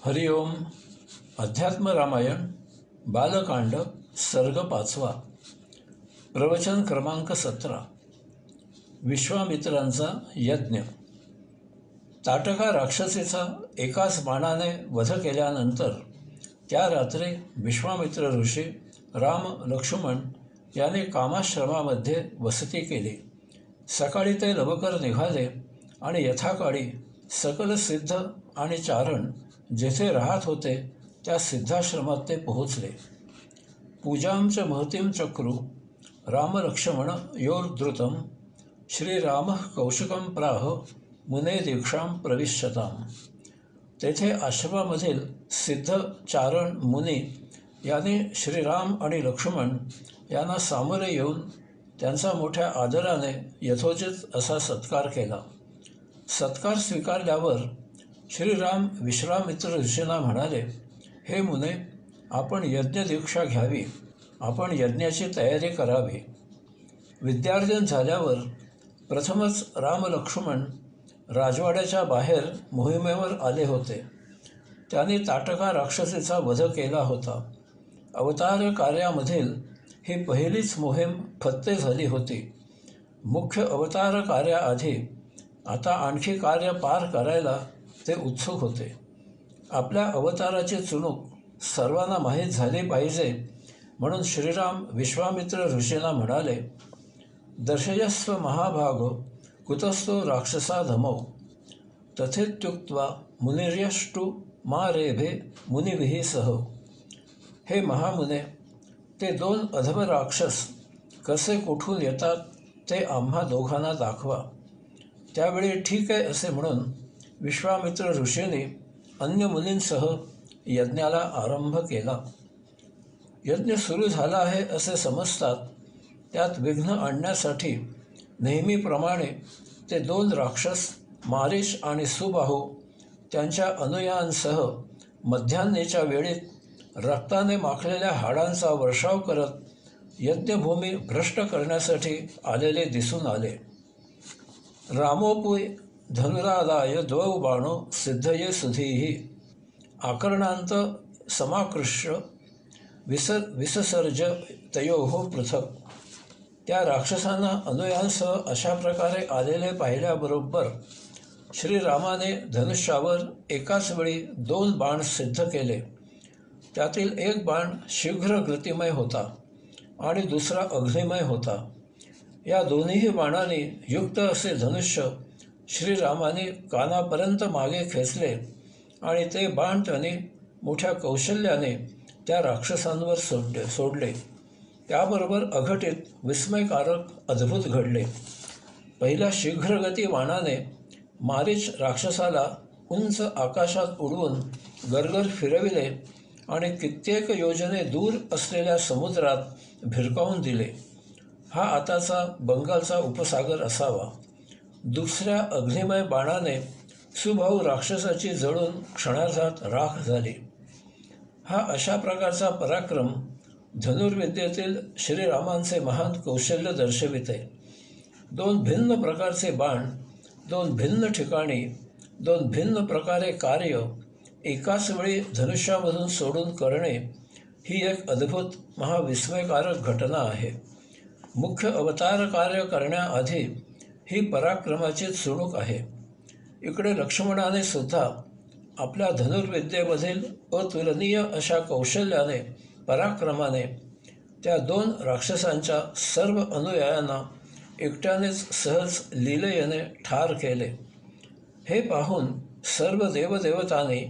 हरिओम. अध्यात्म रामायण बालकांड सर्ग 5. प्रवचन क्रमांक 17. विश्वामित्रांचा यज्ञ. ताटका राक्षसीचा एकाच बाणाने वध केल्यानंतर त्या रात्री विश्वामित्र ऋषी राम लक्ष्मण याने कामाश्रमामध्ये वसती केली. सकाळी ते लवकर निघाले आणि यथाकाळी सकल सिद्ध आणि चारण जेथे राहत होते त्या सिद्धाश्रमात ते पोहोचले. पूजां च महतीं चक्रू रामलक्ष्मण योर्द्रुतं श्रीरामः कौशिकं प्राह मुने दीक्षां प्रविश्यताम्. तेथे आश्रमामधील सिद्ध चारण मुनी यांनी श्रीराम आणि लक्ष्मण यांना सामोरे येऊन त्यांचा मोठ्या आदराने यथोचित असा सत्कार केला. सत्कार स्वीकारल्यावर श्रीराम विश्वामित्र ऋषींना म्हणाले, हे मुने, आपण यज्ञदीक्षा घ्यावी, आपण यज्ञाची तयारी करावी. विद्यार्जन झाल्यावर प्रथमच राम लक्ष्मण राजवाड्याच्या बाहेर मोहिमेवर आले होते. त्यांनी ताटका राक्षसीचा वध केला होता. अवतार कार्यामधील ही पहिलीच मोहीम फत्ते झाली होती. मुख्य अवतार कार्याआधी आता आणखी कार्य पार करायला ते उत्सुक होते. आपल्या अवताराची चुणूक सर्वांना माहीत झाली पाहिजे म्हणून श्रीराम विश्वामित्र ऋषींना म्हणाले, दर्शयस्व महाभागो कुतस्थो राक्षसाधमौ तथेत्युक्त्वा मुनिर्यष्टु मा रेभे मुनिभिः सह. हे महामुने, ते दोन अधम राक्षस कसे कुठून येतात ते आम्हा दोघांना दाखवा. त्यावेळी ठीक आहे असे म्हणून विश्वामित्र ऋषींनी अन्य मुनींसह यज्ञाला आरंभ केला. यज्ञ सुरू झाला आहे असे समजतात त्यात विघ्न आणण्यासाठी नेहमीप्रमाणे ते दोन राक्षस मारीच आणि सुबाहू त्यांच्या अनुयायांसह मध्यान्हीच्या वेळीत रक्ताने माखलेल्या हाडांचा वर्षाव करत यज्ञभूमी भ्रष्ट करण्यासाठी आलेले दिसून आले. रामोपुय धनुरादाय द्वौ बाणो सिद्धये सुधीः आकर्णांत समाकृष्य विससर्ज तयोः पृथक. त्या राक्षसांना अनुयांसह अशा प्रकारे आलेले पाहिल्याबरोबर श्रीरामाने धनुष्यावर एकाच वेळी 2 बाण सिद्ध केले. त्यातील एक बाण शीघ्र गतिमय होता आणि दुसरा अग्निमय होता. या दोन्ही बाणांनी युक्त असे धनुष्य श्रीरामाने कानापर्यंत मागे खेचले आणि ते बाण त्यांनी मोठ्या कौशल्याने त्या राक्षसांवर सोडले. त्याबरोबर अघटित विस्मयकारक अद्भुत घडले. पहिल्या शीघ्रगती बाणाने मारीच राक्षसाला उंच आकाशात उडवून गरगर फिरविले आणि कित्येक योजने दूर असलेल्या समुद्रात भिरकावून दिले. हा आताचा बंगालचा उपसागर असावा. दुसऱ्या अग्निमय बाणाने सुबाहू राक्षसाची जळून क्षणार्धात राख झाली. हा अशा प्रकारचा पराक्रम धनुर्विद्येतील श्रीरामांचे महान कौशल्य दर्शविते. 2 भिन्न प्रकारचे बाण 2 भिन्न ठिकाणी 2 भिन्न प्रकारे कार्य एकाच वेळी धनुष्यामधून सोडून करणे ही एक अद्भुत महाविस्मयकारक घटना आहे. मुख्य अवतार कार्य करण्याआधी ही पराक्रमाची चुणूक आहे. इकडे लक्ष्मणाने सुद्धा आपल्या धनुर्विद्येमधील अतुलनीय अशा कौशल्याने पराक्रमाने त्या 2 राक्षसांच्या सर्व अनुयायांना एकट्यानेच सहज लीलेने ठार केले. हे पाहून सर्व देवदेवतांनी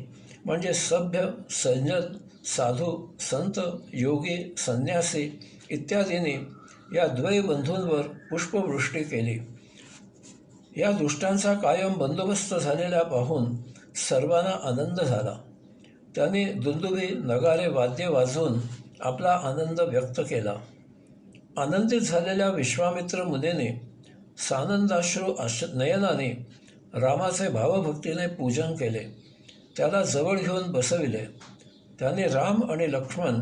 म्हणजे सभ्य, सज्जन, साधू, संत, योगी, संन्यासी इत्यादींनी या द्वै बंधूंवर पुष्पवृष्टी केली. या दुष्टांचा कायम बंदोबस्त झालेला पाहून सर्वांना आनंद झाला. त्यांनी दुंदुभी, नगारे वाद्य वाजवून आपला आनंद व्यक्त केला. आनंदित झालेल्या विश्वामित्र मुनीने सानंदाश्रू नयनाने रामाचे भावभक्तीने पूजन केले. त्याला जवळ घेऊन बसविले. त्यांनी राम आणि लक्ष्मण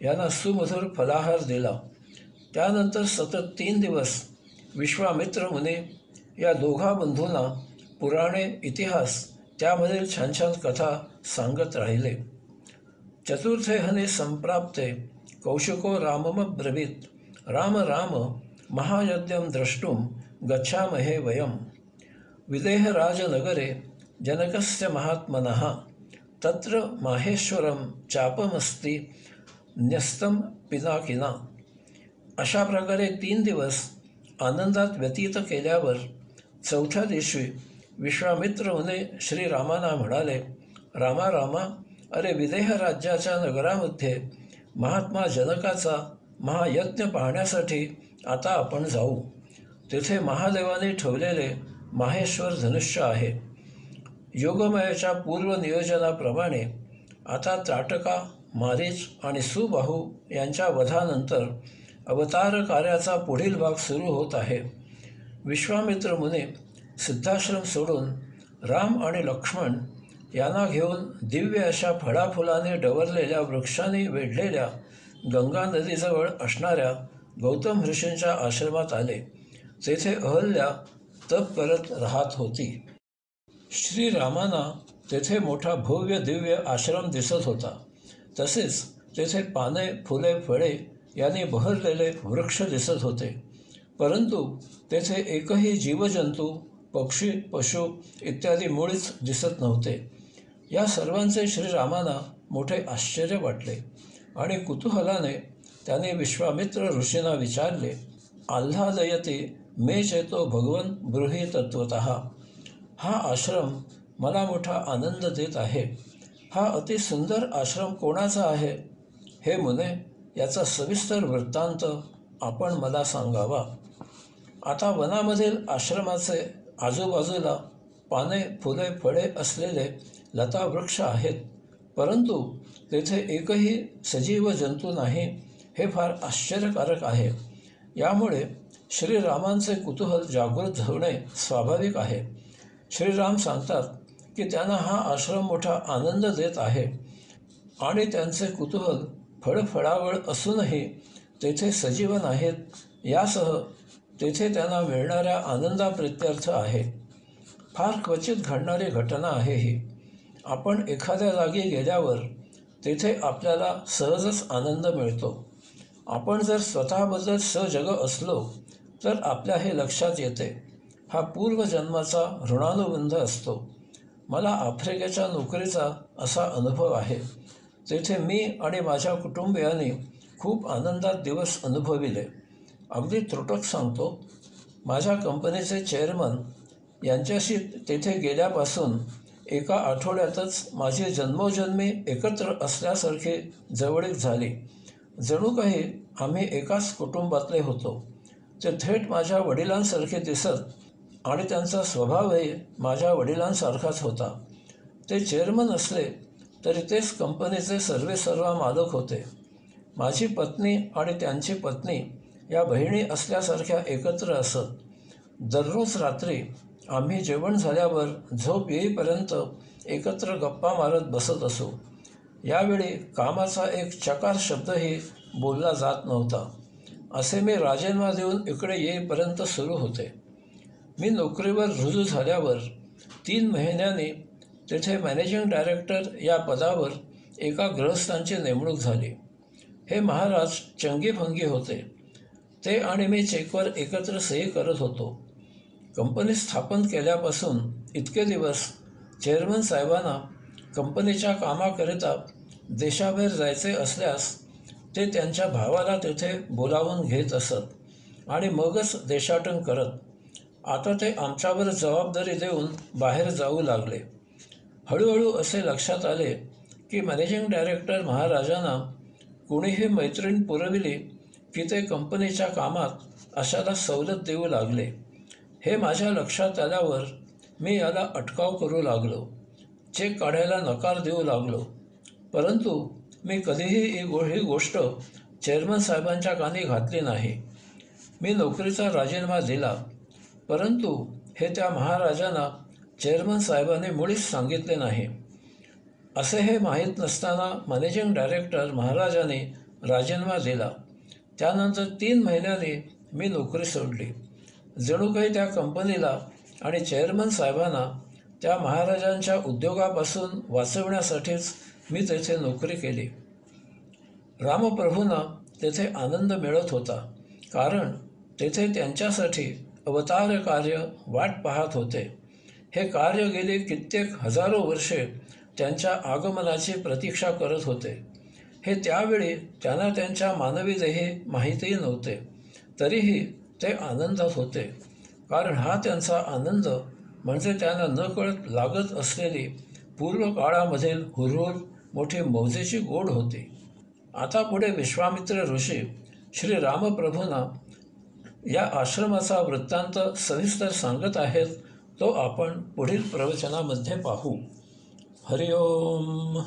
यांना सुमधुर फलाहार दिला. त्यानंतर सतत 3 दिवस विश्वामित्र मुनी या दोघा बंधूंना पुराणे, इतिहास त्यामधील छान छान कथा सांगत राहिले. चतुर्थे हने संप्राप्ते कौशिको राममब्रवीत् राम राम महायज्ञं द्रष्टुं गच्छामहे वयम्. विदेहराजनगरे जनकस्य महात्मनः तत्र माहेश्वरं चापमस्ति न्यस्तं पिनाकिना. अशा प्रकारे 3 दिवस आनंदात व्यतीत केल्यावर चौथ्या दिवशी विश्वामित्र मुने श्रीरामांना म्हणाले, रामा रामा, अरे विदेह राज्याच्या नगरामध्ये महात्मा जनकाचा महायज्ञ पाहण्यासाठी आता आपण जाऊ. तेथे महादेवाने ठेवलेले माहेश्वर धनुष्य आहे. योगमायेच्या पूर्व नियोजनाप्रमाणे आता ताटका, मारीच आणि सुबाहू यांच्या वधानंतर अवतार कार्याचा पुढील भाग सुरू होत आहे. विश्वामित्र मुने सिद्धाश्रम सोडून राम आणि लक्ष्मण यांना घेऊन दिव्य अशा फळाफुलाने डवरलेल्या वृक्षांनी वेढलेल्या गंगा नदीजवळ असणाऱ्या गौतम ऋषींच्या आश्रमात आले. तेथे अहल्या तप करत राहत होती. श्रीरामांना तेथे मोठा भव्य दिव्य आश्रम दिसत होता. तसेच तेथे पाने, फुले, फळे यांनी बहरलेले वृक्ष दिसत होते. परंतु तेथे एकही जीवजंतू, पक्षी, पशु इत्यादी मुळीच दिसत नव्हते. या सर्वांचे श्रीरामांना मोठे आश्चर्य वाटले आणि कुतूहलाने त्याने विश्वामित्र ऋषींना विचारले, आल्हादयते मे चेतो भगवन् ब्रूहि तत्वतः. हा आश्रम मला मोठा आनंद देत आहे. हा अतिसुंदर आश्रम कोणाचा आहे? हे मुने, याचा सविस्तर वृत्तांत आपण मला सांगावा. आता वनामधील आश्रमाचे आजूबाजूला पाने, फुले, फळे असलेले लता वृक्ष आहेत. परंतु तेथे एकही सजीव जंतू नाही. हे फार आश्चर्यकारक आहे. यामुळे श्रीरामांचे कुतूहल जागृत होणे स्वाभाविक आहे. श्रीराम सांगतात की त्यांना हा आश्रम मोठा आनंद देत आहे आणि त्यांचे कुतूहल फळफळावळ असूनही तेथे सजीव नाहीत, यासह तेथे त्यांना मिळणाऱ्या आनंदाप्रित्यर्थ आहे. फार क्वचित घडणारी घटना आहे ही. आपण एखाद्या जागी गेल्यावर तेथे आपल्याला सहजच आनंद मिळतो. आपण जर स्वतःबद्दल सजग असलो तर आपल्या हे लक्षात येते. हा पूर्वजन्माचा ऋणानुबंध असतो. मला आफ्रिकेच्या नोकरीचा असा अनुभव आहे. तेथे मी आणि माझ्या कुटुंबियांनी खूप आनंदात दिवस अनुभविले. अगदी त्रुटक सांगतो, माझ्या कंपनीचे चेअरमन यांच्याशी तेथे गेल्यापासून एका आठवड्यातच माझी जन्मोजन्मी एकत्र असल्यासारखी जवळीक झाली. जणू काही आम्ही एकाच कुटुंबातले होतो. ते थेट माझ्या वडिलांसारखे दिसत आणि त्यांचा स्वभावही माझ्या वडिलांसारखाच होता. ते चेअरमन असले तरी तेच कंपनीचे सर्वेसर्वा मालक होते. माझी पत्नी आणि त्यांची पत्नी या बहिणी असल्यासारख्या एकत्र असत. दररोज रात्री आम्ही जेवण झाल्यावर झोप येईपर्यंत एकत्र गप्पा मारत बसत असू. यावेळी कामाचा एक चकार शब्दही बोलला जात नव्हता. असे मी राजीनामा देऊन इकडे येईपर्यंत सुरू होते. मी नोकरीवर रुजू झाल्यावर 3 महिन्यांनी तेथे मॅनेजिंग डायरेक्टर या पदावर एका गृहस्थांची नेमणूक झाली. हे महाराज चंगीफंगी होते. ते आणि मी चेकवर एकत्र सही करत होतो. कंपनी स्थापन केल्यापासून इतके दिवस चेअरमन साहेबांना कंपनीच्या कामाकरिता देशाबाहेर जायचे असल्यास ते त्यांच्या भावाला तेथे बोलावून घेत असत आणि मगच देशाटन करत. आता ते आमच्यावर जबाबदारी देऊन बाहेर जाऊ लागले. हळूहळू असे लक्षात आले की मॅनेजिंग डायरेक्टर महाराजांना कोणीही मैत्रीण पुरविली की ते कंपनीच्या कामात अशाला सवलत देऊ लागले. हे माझ्या लक्षात आल्यावर मी याला अटकाव करू लागलो. चेक काढायला नकार देऊ लागलो. परंतु मी कधीही ही गोष्ट चेअरमन साहेबांच्या कानी घातली नाही. मी नोकरीचा राजीनामा दिला. परंतु हे त्या महाराजांना चेअरमन साहेबांनी मुळीच सांगितले नाही. असे हे माहीत नसताना मॅनेजिंग डायरेक्टर महाराजांनी राजीनामा दिला. त्यानंतर 3 महिन्यांनी मी नोकरी सोडली. जणू काही त्या कंपनीला आणि चेअरमन साहेबांना त्या महाराजांच्या उद्योगापासून वाचवण्यासाठीच मी तेथे नोकरी केली. रामप्रभूंना तेथे आनंद मिळत होता, कारण तेथे त्यांच्यासाठी अवतार कार्य वाट पाहत होते. हे कार्य गेली कित्येक हजारो वर्षे त्यांच्या आगमनाची प्रतीक्षा करत होते. हे त्यावेळी त्यांना त्यांच्या मानवी देही माहितीही नव्हते. तरीही ते आनंदात होते, कारण हा त्यांचा आनंद म्हणजे त्यांना नकळत लागत असलेली पूर्व काळामधील हुरहुर मोठी मौजेची गोड होती. आता पुढे विश्वामित्र ऋषी श्री रामप्रभूंना या आश्रमाचा वृत्तांत सविस्तर सांगत आहेत. तो आपण पुढील प्रवचनामध्ये पाहू. हरिओम.